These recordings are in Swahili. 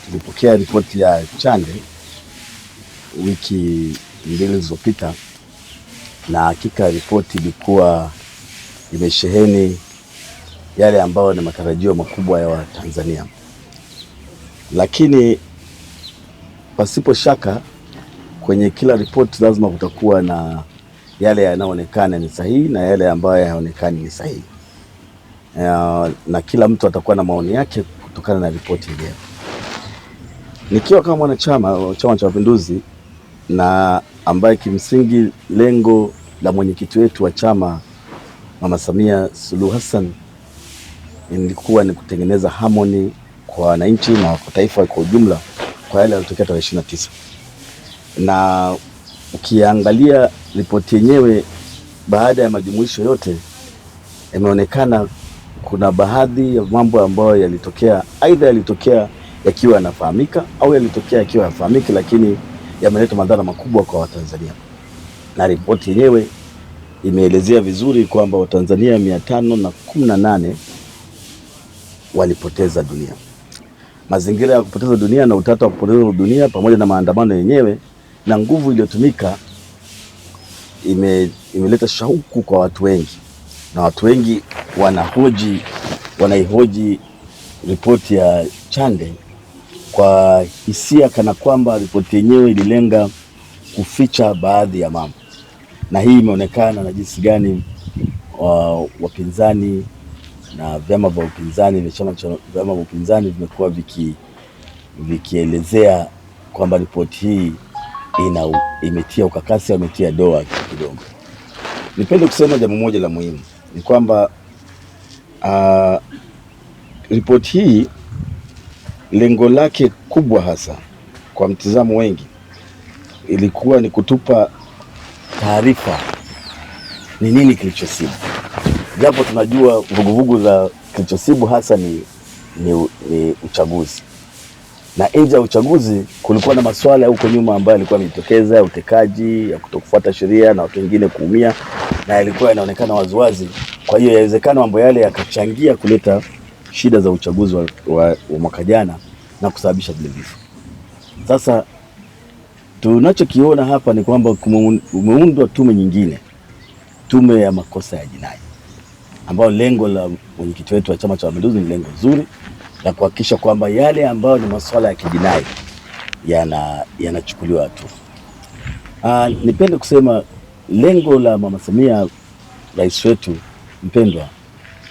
tulipokea ripoti ya Chande wiki 2 zilizopita, na hakika ripoti ilikuwa imesheheni yale ambayo ni matarajio makubwa ya Watanzania, lakini pasipo shaka kwenye kila ripoti lazima kutakuwa na yale yanayoonekana ni sahihi na yale ambayo hayaonekani ni sahihi, na kila mtu atakuwa na maoni yake kutokana na ripoti ile. Nikiwa kama mwanachama wa Chama cha Mapinduzi na ambaye kimsingi lengo la mwenyekiti wetu wa chama Mama Samia Suluhu Hassan ilikuwa ni kutengeneza harmony kwa wananchi na kwa taifa kwa ujumla kwa yale yaliyotokea tarehe 29. Na ukiangalia ripoti yenyewe baada ya majumuisho yote, imeonekana kuna baadhi ya mambo ambayo yalitokea, aidha yalitokea yakiwa yanafahamika au yalitokea yakiwa hayafahamiki, lakini yameleta madhara makubwa kwa Watanzania. Na ripoti yenyewe imeelezea vizuri kwamba Watanzania 518 walipoteza dunia. Mazingira ya kupoteza dunia na utata wa kupoteza dunia pamoja na maandamano yenyewe na nguvu iliyotumika imeleta shauku kwa watu wengi, na watu wengi wanaihoji ripoti ya Chande kwa hisia kana kwamba ripoti yenyewe ililenga kuficha baadhi ya mambo, na hii imeonekana na jinsi gani wapinzani na vyama vya upinzani na chama cha vyama vya upinzani vimekuwa vikielezea kwamba ripoti hii imetia ukakasi au imetia doa kidogo. Nipende kusema jambo moja la muhimu ni kwamba ripoti hii lengo lake kubwa hasa kwa mtizamo wengi ilikuwa ni kutupa taarifa ni nini kilichosibu, japo tunajua vuguvugu za kilichosibu hasa ni uchaguzi, na nje ya uchaguzi kulikuwa na masuala huko nyuma ambayo yalikuwa yametokeza, utekaji, ya kutokufuata sheria na watu wengine kuumia, na yalikuwa yanaonekana waziwazi. Kwa hiyo yawezekana mambo yale yakachangia kuleta shida za uchaguzi wa mwaka jana na kusababisha vile vifo. Sasa tunachokiona hapa ni kwamba kumeundwa tume nyingine, tume ya makosa ya jinai, ambayo lengo la mwenyekiti wetu wa Chama cha Mapinduzi ni lengo zuri la kuhakikisha kwamba yale ambayo ni masuala ya kijinai yanachukuliwa hatua. Nipende kusema lengo la Mama Samia, rais wetu mpendwa,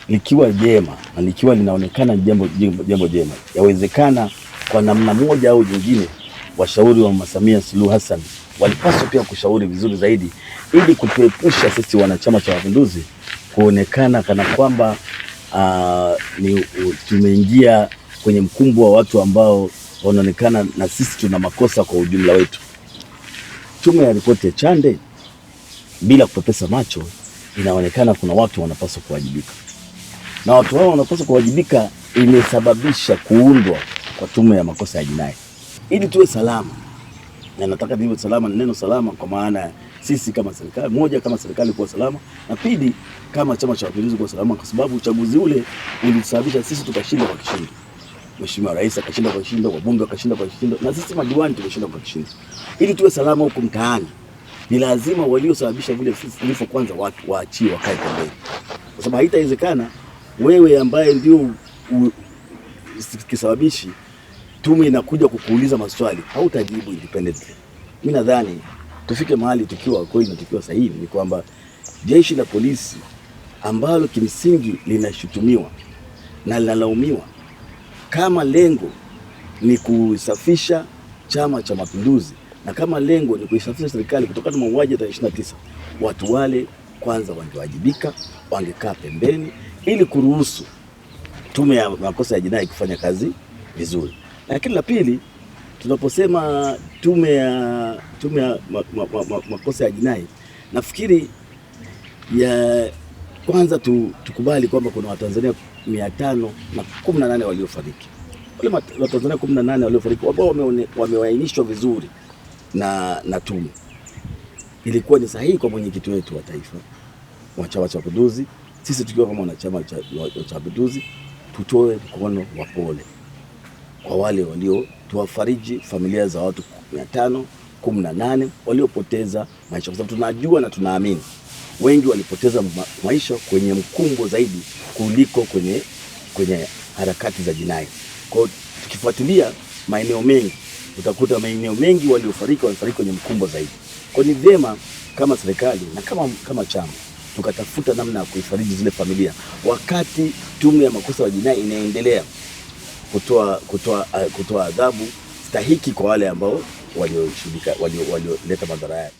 likiwa jema na likiwa linaonekana jambo jema, yawezekana kwa namna moja au nyingine washauri wa Mama Samia Suluhu Hassan walipaswa pia kushauri vizuri zaidi, ili kutuepusha sisi wanachama cha Mapinduzi kuonekana kana kwamba tumeingia kwenye mkumbo wa watu ambao wanaonekana na sisi tuna makosa kwa ujumla wetu. Tume ya ripoti ya Chande, bila kupepesa macho, inaonekana kuna watu wanapaswa kuwajibika, na watu hao wanapaswa kuwajibika imesababisha kuundwa kwa tume ya makosa ya jinai ili tuwe salama. Na nataka niwe salama, neno salama kwa maana sisi kama serikali, moja, kama serikali kuwa salama, na pili, kama Chama cha Mapinduzi kuwa salama, kwa sababu uchaguzi ule ulisababisha sisi tukashinda kwa kishindo. Mheshimiwa Rais akashinda kwa kishindo, wabunge wakashinda kwa kishindo, na sisi madiwani tumeshinda kwa kishindo. Ili tuwe salama huko mtaani, ni lazima waliosababisha vile vifo kwanza watu waachiwe, wakae pembeni, kwa sababu haitawezekana wewe ambaye ndio kisababishi, tume inakuja kukuuliza maswali, hautajibu independently. Mimi nadhani tufike mahali tukiwa kweli na tukiwa sahihi ni kwamba jeshi la polisi ambalo kimsingi linashutumiwa na linalaumiwa, kama lengo ni kusafisha Chama cha Mapinduzi na kama lengo ni kuisafisha serikali kutokana na mauaji ya 29, watu wale kwanza wangewajibika, wangekaa pembeni ili kuruhusu tume ya makosa ya jinai kufanya kazi vizuri. Lakini la pili, tunaposema tume ya makosa ya jinai, nafikiri ya kwanza tukubali kwamba kuna Watanzania 518 waliofariki. Wale Watanzania 18 waliofariki ambao wamewainishwa vizuri na tume. Ilikuwa ni sahihi kwa mwenyekiti wetu wa taifa wa Chama cha Mapinduzi, sisi tukiwa kama wanachama cha Mapinduzi, tutoe mkono wa pole kwa wale tuwafariji familia za watu 518 waliopoteza maisha, kwa sababu tunajua na tunaamini wengi walipoteza maisha kwenye mkumbo zaidi kuliko kwenye harakati za jinai. Kwa hiyo tukifuatilia maeneo mengi utakuta maeneo mengi waliofariki kwenye mkumbo zaidi. Kwa ni vyema kama serikali na kama chama tukatafuta namna ya kuifariji zile familia, wakati tume ya makosa ya jinai inaendelea kutoa adhabu stahiki kwa wale ambao walioleta madhara yake.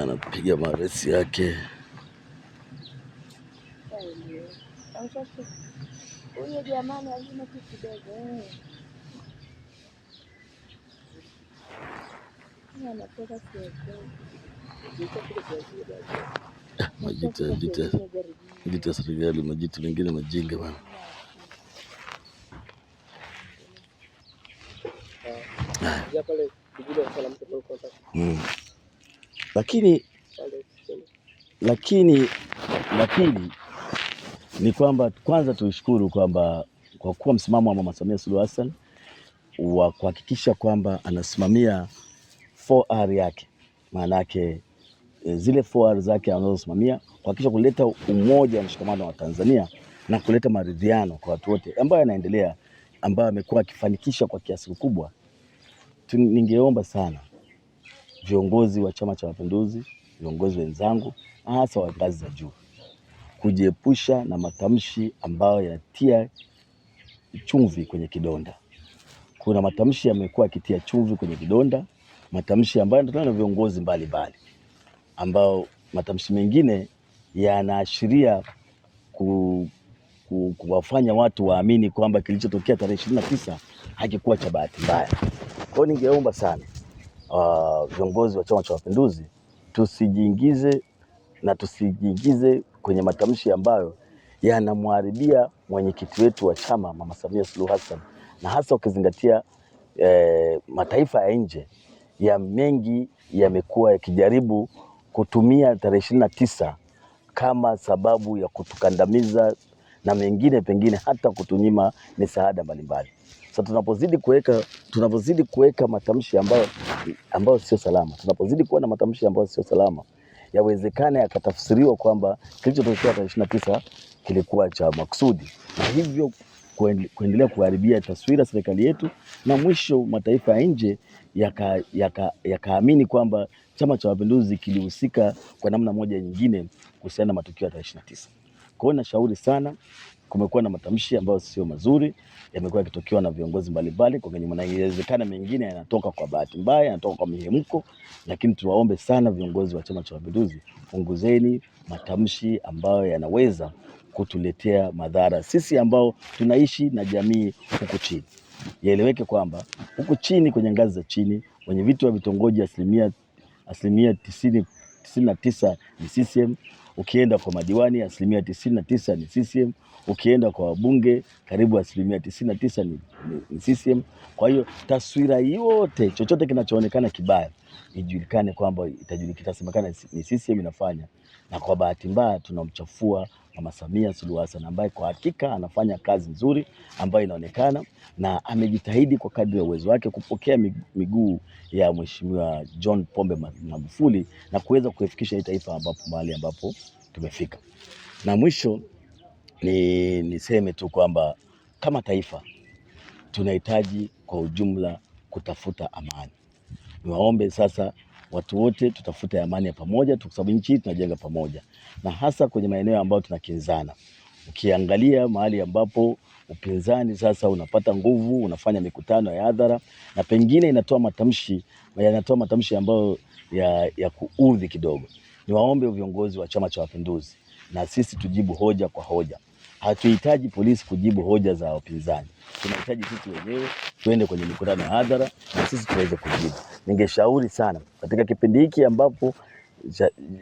Anapiga maresi yake. Huyo jamani lazima kidogo. Anatoka Majita serikali, majitu mengine majinga bana. Lakini la pili ni kwamba kwanza tuishukuru kwamba kwa kuwa msimamo wa Mama Samia Suluhu Hassan wa kuhakikisha kwamba anasimamia 4R yake, maana yake zile 4R zake anazosimamia kuhakikisha kuleta umoja na mshikamano wa Tanzania na kuleta maridhiano kwa watu wote ambayo yanaendelea, ambayo amekuwa akifanikisha kwa kiasi kikubwa. Ningeomba sana viongozi wa Chama cha Mapinduzi, viongozi wenzangu, hasa wa ngazi za juu, kujiepusha na matamshi ambayo yanatia chumvi kwenye kidonda. Kuna matamshi yamekuwa yakitia chumvi kwenye kidonda, matamshi ambayo yanatokana na viongozi mbalimbali, ambao matamshi mengine yanaashiria kuwafanya watu waamini kwamba kilichotokea tarehe 29 hakikuwa cha bahati mbaya. Kwa hiyo ningeomba sana viongozi wa Chama cha Mapinduzi tusijiingize kwenye matamshi ambayo yanamharibia mwenyekiti wetu wa chama Mama Samia Suluhu Hassan, na hasa ukizingatia mataifa ya nje ya mengi yamekuwa yakijaribu kutumia tarehe 29 kama sababu ya kutukandamiza na mengine pengine hata kutunyima misaada mbalimbali. Sasa tunapozidi kuweka matamshi ambayo sio salama, tunapozidi kuwa na matamshi ambayo sio salama, yawezekana yakatafsiriwa kwamba kilichotokea tarehe 29 kilikuwa cha makusudi, na hivyo kuendelea kuharibia taswira serikali yetu, na mwisho mataifa ya nje yakaamini kwamba Chama cha Mapinduzi kilihusika kwa namna moja nyingine kuhusiana na matukio ya tarehe 29. Kwa hiyo nashauri sana, kumekuwa na matamshi ambayo sio mazuri yamekuwa yakitokewa na viongozi mbalimbali, kwa sababu inawezekana mengine yanatoka kwa bahati mbaya, yanatoka kwa mihemko, lakini tuwaombe sana viongozi wa Chama cha Mapinduzi, punguzeni matamshi ambayo yanaweza kutuletea madhara sisi ambao tunaishi na jamii huku chini. Yaeleweke kwamba huku chini kwenye ngazi za chini, wenye viti wa vitongoji asilimia 99 ni CCM. Ukienda kwa madiwani asilimia 99 ni CCM. Ukienda kwa wabunge karibu asilimia 99 ni CCM. Kwa hiyo taswira yote, chochote kinachoonekana kibaya ijulikane kwamba itasemekana ni CCM inafanya, na kwa bahati mbaya tunamchafua Mama Samia Suluhu Hassan ambaye kwa hakika anafanya kazi nzuri ambayo inaonekana, na amejitahidi kwa kadri ya uwezo wake kupokea miguu ya Mheshimiwa John Pombe Magufuli na kuweza kuifikisha hii taifa mahali ambapo tumefika. Na mwisho niseme tu kwamba kama taifa tunahitaji kwa ujumla kutafuta amani. Niwaombe sasa watu wote tutafute amani ya pamoja, kwa sababu nchi hii tunajenga pamoja, na hasa kwenye maeneo ambayo tunakinzana. Ukiangalia mahali ambapo upinzani sasa unapata nguvu, unafanya mikutano ya hadhara na pengine yanatoa matamshi ambayo ya kuudhi kidogo. Niwaombe viongozi wa Chama cha Mapinduzi na sisi tujibu hoja kwa hoja. Hatuhitaji polisi kujibu hoja za wapinzani. Tunahitaji sisi wenyewe tuende kwenye mikutano ya hadhara na sisi tuweze kujibu. Ningeshauri sana katika kipindi hiki ambapo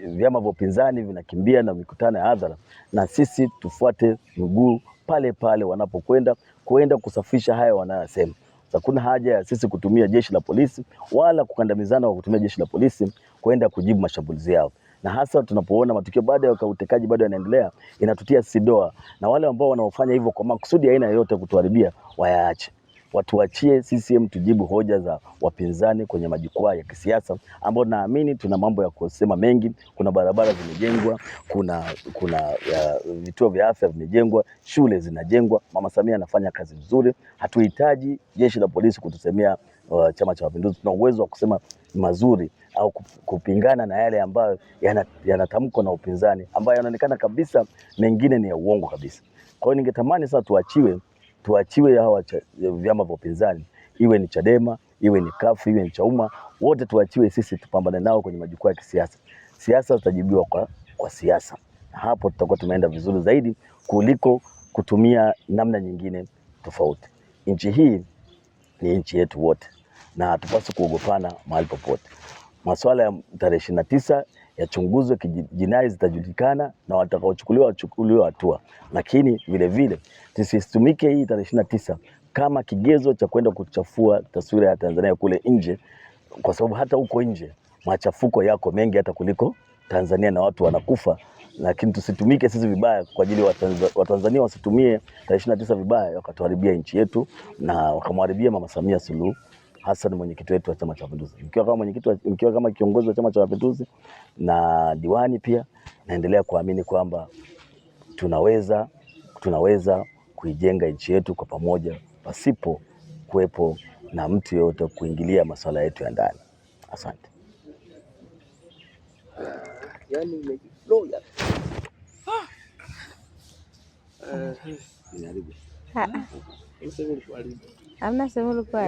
vyama vya upinzani vinakimbia na mikutano ya hadhara, na sisi tufuate mguu pale pale wanapokwenda kusafisha haya wanayosema. Hakuna haja ya sisi kutumia jeshi la polisi wala kukandamizana kwa kutumia jeshi la polisi kwenda kujibu mashambulizi yao, na hasa tunapoona matukio baada ya utekaji bado yanaendelea, inatutia sidoa, na wale ambao wanaofanya hivyo kwa makusudi aina yoyote kutuharibia wayaache. Watuachie CCM tujibu hoja za wapinzani kwenye majukwaa ya kisiasa, ambao naamini tuna mambo ya kusema mengi. Kuna barabara zimejengwa, kuna vituo vya afya vimejengwa, shule zinajengwa. Mama Samia anafanya kazi nzuri. Hatuhitaji jeshi la polisi kutusemea Chama cha Mapinduzi. Tuna uwezo wa kusema mazuri au kupingana na yale ambayo yanatamkwa na upinzani, ambayo yanaonekana kabisa mengine ni ya uongo kabisa. Kwa hiyo ningetamani sasa tuachiwe hawa vyama vya upinzani, iwe ni Chadema, iwe ni CUF, iwe ni Chauma, wote tuachiwe, sisi tupambane nao kwenye majukwaa ya kisiasa. Siasa zitajibiwa kwa siasa. Hapo tutakuwa tumeenda vizuri zaidi kuliko kutumia namna nyingine tofauti. Nchi hii ni nchi yetu wote na hatupaswi kuogopana mahali popote. Masuala ya tarehe 29 yachunguzwe, jinai zitajulikana na watakaochukuliwa hatua, lakini vile vile tusitumike hii tarehe 29 kama kigezo cha kwenda kuchafua taswira ya Tanzania kule nje, kwa sababu hata huko nje machafuko yako mengi hata kuliko Tanzania na watu wanakufa. Lakini tusitumike sisi vibaya kwa ajili ya Watanzania wasitumie tarehe 29 vibaya wakatuharibia nchi yetu na wakamharibia Mama Samia Suluhu Hassan, mwenyekiti wetu wa Chama cha Mapinduzi. Nikiwa kama kiongozi wa Chama cha Mapinduzi na diwani pia, naendelea kuamini kwamba tunaweza kuijenga nchi yetu kwa pamoja pasipo kuwepo na mtu yeyote kuingilia masuala yetu ya ndani. Asante. Hamna sehemu